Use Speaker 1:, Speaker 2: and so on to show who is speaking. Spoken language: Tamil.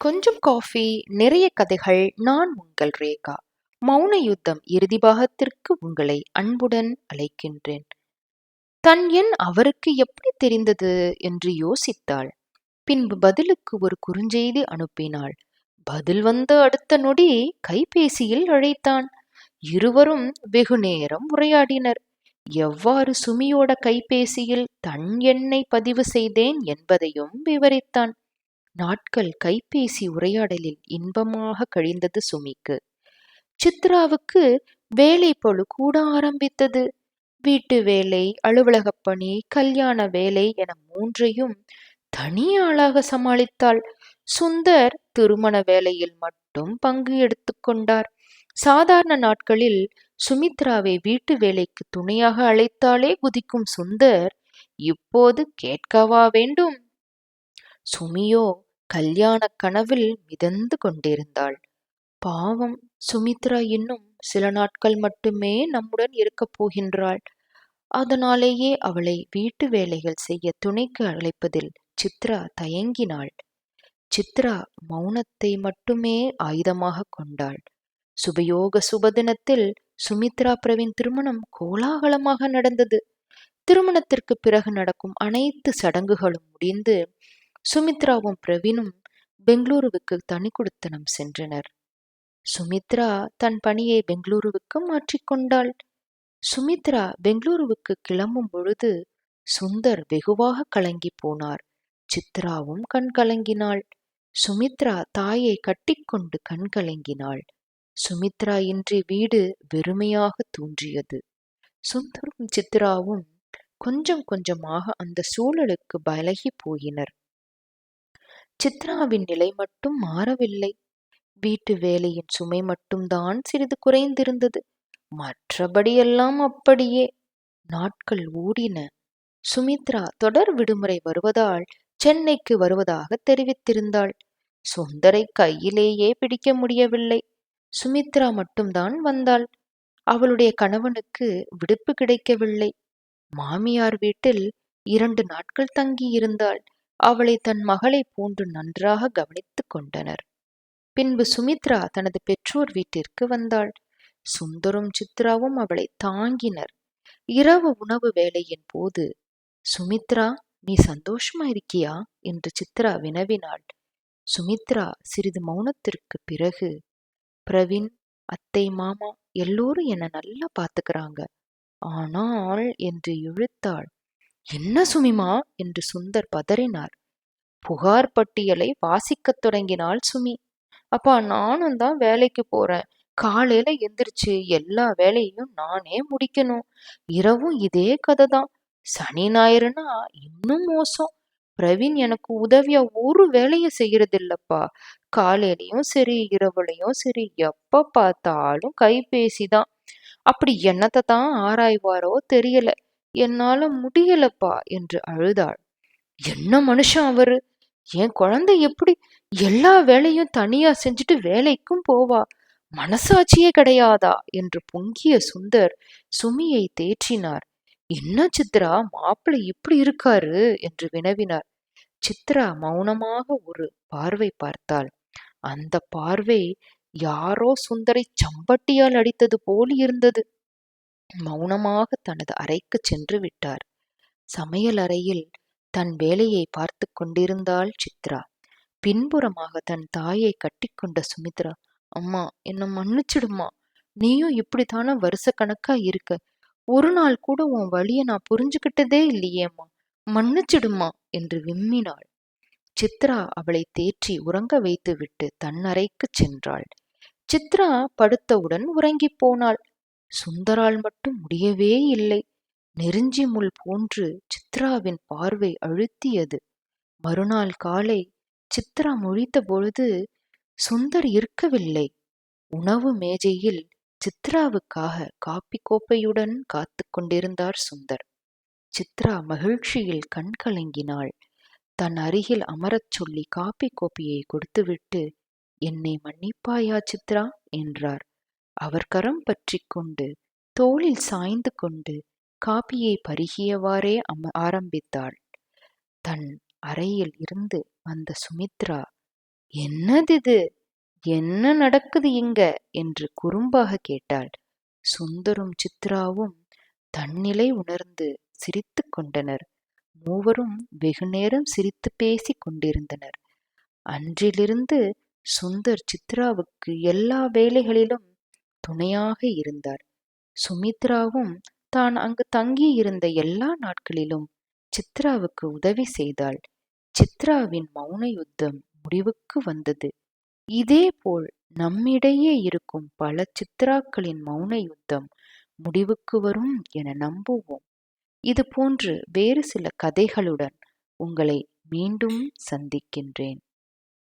Speaker 1: கொஞ்சம் காஃபி, நிறைய கதைகள். நான் உங்கள் ரேகா. மௌன யுத்தம் இறுதி பாகத்திற்கு உங்களை அன்புடன் அழைக்கின்றேன். தன் எண் அவருக்கு எப்படி தெரிந்தது என்று யோசித்தாள். பின்பு பதிலுக்கு ஒரு குறுஞ்செய்தி அனுப்பினாள். பதில் வந்த அடுத்த நொடி கைபேசியில் அழைத்தான். இருவரும் வெகு நேரம் உரையாடினர். எவ்வாறு சுமியோட கைபேசியில் தன் எண்ணை பதிவு செய்தேன் என்பதையும் விவரித்தான். நாட்கள் கைபேசி உரையாடலில் இன்பமாக கழிந்தது சுமிக்கு. சித்ராவுக்கு வேலை பளு கூட ஆரம்பித்தது. வீட்டு வேலை, அலுவலகப் பணி, கல்யாண வேலை என மூன்றையும் தனி ஆளாக சமாளித்தாள். சுந்தர் திருமண வேலையில் மட்டும் பங்கு எடுத்துக்கொண்டார். சாதாரண நாட்களில் சுமித்ராவை வீட்டு வேலைக்கு துணையாக அழைத்தாலே குதிக்கும் சுந்தர் இப்போது கேட்கவா வேண்டும்? சுமியோ கல்யாண கனவில் மிதந்து கொண்டிருந்தாள். பாவம், சுமித்ரா இன்னும் சில நாட்கள் மட்டுமே நம்முடன் இருக்கப் போகின்றாள். அதனாலேயே அவளை வீட்டு வேலைகள் செய்ய துணைக்கு அழைப்பதில் சித்ரா தயங்கினாள். சித்ரா மௌனத்தை மட்டுமே ஆயுதமாக கொண்டாள். சுபயோக சுபதினத்தில் சுமித்ரா பிரவீன் திருமணம் கோலாகலமாக நடந்தது. திருமணத்திற்கு பிறகு நடக்கும் அனைத்து சடங்குகளும் முடிந்து சுமித்ராவும் பிரவீனும் பெங்களூருவுக்கு தனி குடித்தனம் சென்றனர். சுமித்ரா தன் பணியை பெங்களூருவுக்கு மாற்றிக்கொண்டாள். சுமித்ரா பெங்களூருவுக்கு கிளம்பும் பொழுது சுந்தர் வெகுவாக கலங்கி போனார். சித்ராவும் கண் கலங்கினாள். சுமித்ரா தாயை கட்டிக்கொண்டு கண் கலங்கினாள். சுமித்ரா இன்றி வீடு வெறுமையாக தோன்றியது. சுந்தரும் சித்ராவும் கொஞ்சம் கொஞ்சமாக அந்த சூழலுக்கு பழகி போயினர். சித்ராவின் நிலை மட்டும் மாறவில்லை. வீட்டு வேலையின் சுமை மட்டும்தான் சிறிது குறைந்திருந்தது. மற்றபடியெல்லாம் அப்படியே. நாட்கள் ஓடின. சுமித்ரா தொடர் விடுமுறை வருவதால் சென்னைக்கு வருவதாக தெரிவித்திருந்தாள். சுந்தரை கையிலேயே பிடிக்க முடியவில்லை. சுமித்ரா மட்டும்தான் வந்தாள். அவளுடைய கணவனுக்கு விடுப்பு கிடைக்கவில்லை. மாமியார் வீட்டில் 2 நாட்கள் தங்கியிருந்தாள். அவளை தன் மகளை போன்று நன்றாக கவனித்துக் கொண்டனர். பின்பு சுமித்ரா தனது பெற்றோர் வீட்டிற்கு வந்தாள். சுந்தரும் சித்ராவும் அவளை தாங்கினர். இரவு உணவு வேளையின் போது, சுமித்ரா, நீ சந்தோஷமா இருக்கியா என்று சித்ரா வினவினாள். சுமித்ரா சிறிது மௌனத்திற்கு பிறகு, பிரவீன், அத்தை, மாமா எல்லோரும் என்ன நல்லா பாத்துக்கிறாங்க. ஆனால் என்று இழுத்தாள். என்ன சுமிமா என்று சுந்தர் பதறினார். புகார் பட்டியலை வாசிக்கத் தொடங்கினாள் சுமி. அப்பா, நானும் தான் வேலைக்கு போறேன். காலையில எந்திரிச்சு எல்லா வேலையும் நானே முடிக்கணும். இரவும் இதே கதை தான். சனி ஞாயிறுனா இன்னும் மோசம். பிரவீன் எனக்கு உதவியா ஒரு வேலையை செய்யறதில்லப்பா. காலையிலயும் சரி, இரவுலையும் சரி, எப்ப பார்த்தாலும் கைபேசிதான். அப்படி என்னத்தை தான் ஆராய்வாரோ தெரியல. என்னால முடியலப்பா என்று அழுதாள். என்ன மனுஷன் அவரு! என் குழந்தை எப்படி எல்லா வேலையும் தனியா செஞ்சுட்டு வேலைக்கும் போவா? மனசாட்சியே கிடையாதா என்று பொங்கிய சுந்தர் சுமியை தேற்றினார். என்ன சித்ரா, மாப்பிள்ளை இப்படி இருக்காரு என்று வினவினார். சித்ரா மௌனமாக ஒரு பார்வை பார்த்தாள். அந்த பார்வை யாரோ சுந்தரை சம்பட்டியால் அடித்தது போல் இருந்தது. மௌனமாக தனது அறைக்கு சென்று விட்டார். சமையல் அறையில் தன் வேலையை பார்த்து கொண்டிருந்தாள் சித்ரா. பின்புறமாக தன் தாயை கட்டிக்கொண்ட சுமித்ரா, அம்மா, என்ன மன்னிச்சிடுமா. நீயும் இப்படித்தானே வருஷ கணக்கா இருக்க. ஒரு நாள் கூட உன் வழிய நான் புரிஞ்சுக்கிட்டதே இல்லையேம்மா. மன்னிச்சிடுமா என்று விம்மினாள். சித்ரா அவளை தேற்றி உறங்க வைத்துவிட்டு தன் அறைக்கு சென்றாள். சித்ரா படுத்தவுடன் உறங்கி போனாள். சுந்தரால் மட்டும் முடியவே இல்லை. நெருஞ்சி முள் போன்று சித்ராவின் பார்வை அழுத்தியது. மறுநாள் காலை சித்ரா முழித்த பொழுது சுந்தர் இருக்கவில்லை. உணவு மேஜையில் சித்ராவுக்காக காப்பி கோப்பையுடன் காத்து கொண்டிருந்தார் சுந்தர். சித்ரா மகிழ்ச்சியில் கண் கலங்கினாள். தன் அருகில் அமரச் சொல்லி காப்பி கோப்பையை கொடுத்துவிட்டு, என்னை மன்னிப்பாயா சித்ரா என்றார். அவர் கரம் பற்றி கொண்டு தோளில் சாய்ந்து கொண்டு காப்பியை பருகியவாறே ஆரம்பித்தாள். தன் அறையில் இருந்து வந்த சுமித்ரா, என்னதிது? என்ன நடக்குது இங்க? என்று குறும்பாக கேட்டாள். சுந்தரும் சித்ராவும் தன்னிலை உணர்ந்து சிரித்துக் கொண்டனர். மூவரும் வெகுநேரம் சிரித்து பேசிக் கொண்டிருந்தனர். அன்றிலிருந்து சுந்தர் சித்ராவுக்கு எல்லா வேலைகளிலும் துணையாக இருந்தார். சுமித்ராவும் தான் அங்கு தங்கியிருந்த எல்லா நாட்களிலும் சித்ராவுக்கு உதவி செய்தாள். சித்ராவின் மௌன யுத்தம் முடிவுக்கு வந்தது. இதேபோல் நம்மிடையே இருக்கும் பல சித்ராக்களின் மௌன யுத்தம் முடிவுக்கு வரும் என நம்புவோம். இது போன்று வேறு சில கதைகளுடன் உங்களை மீண்டும் சந்திக்கின்றேன்.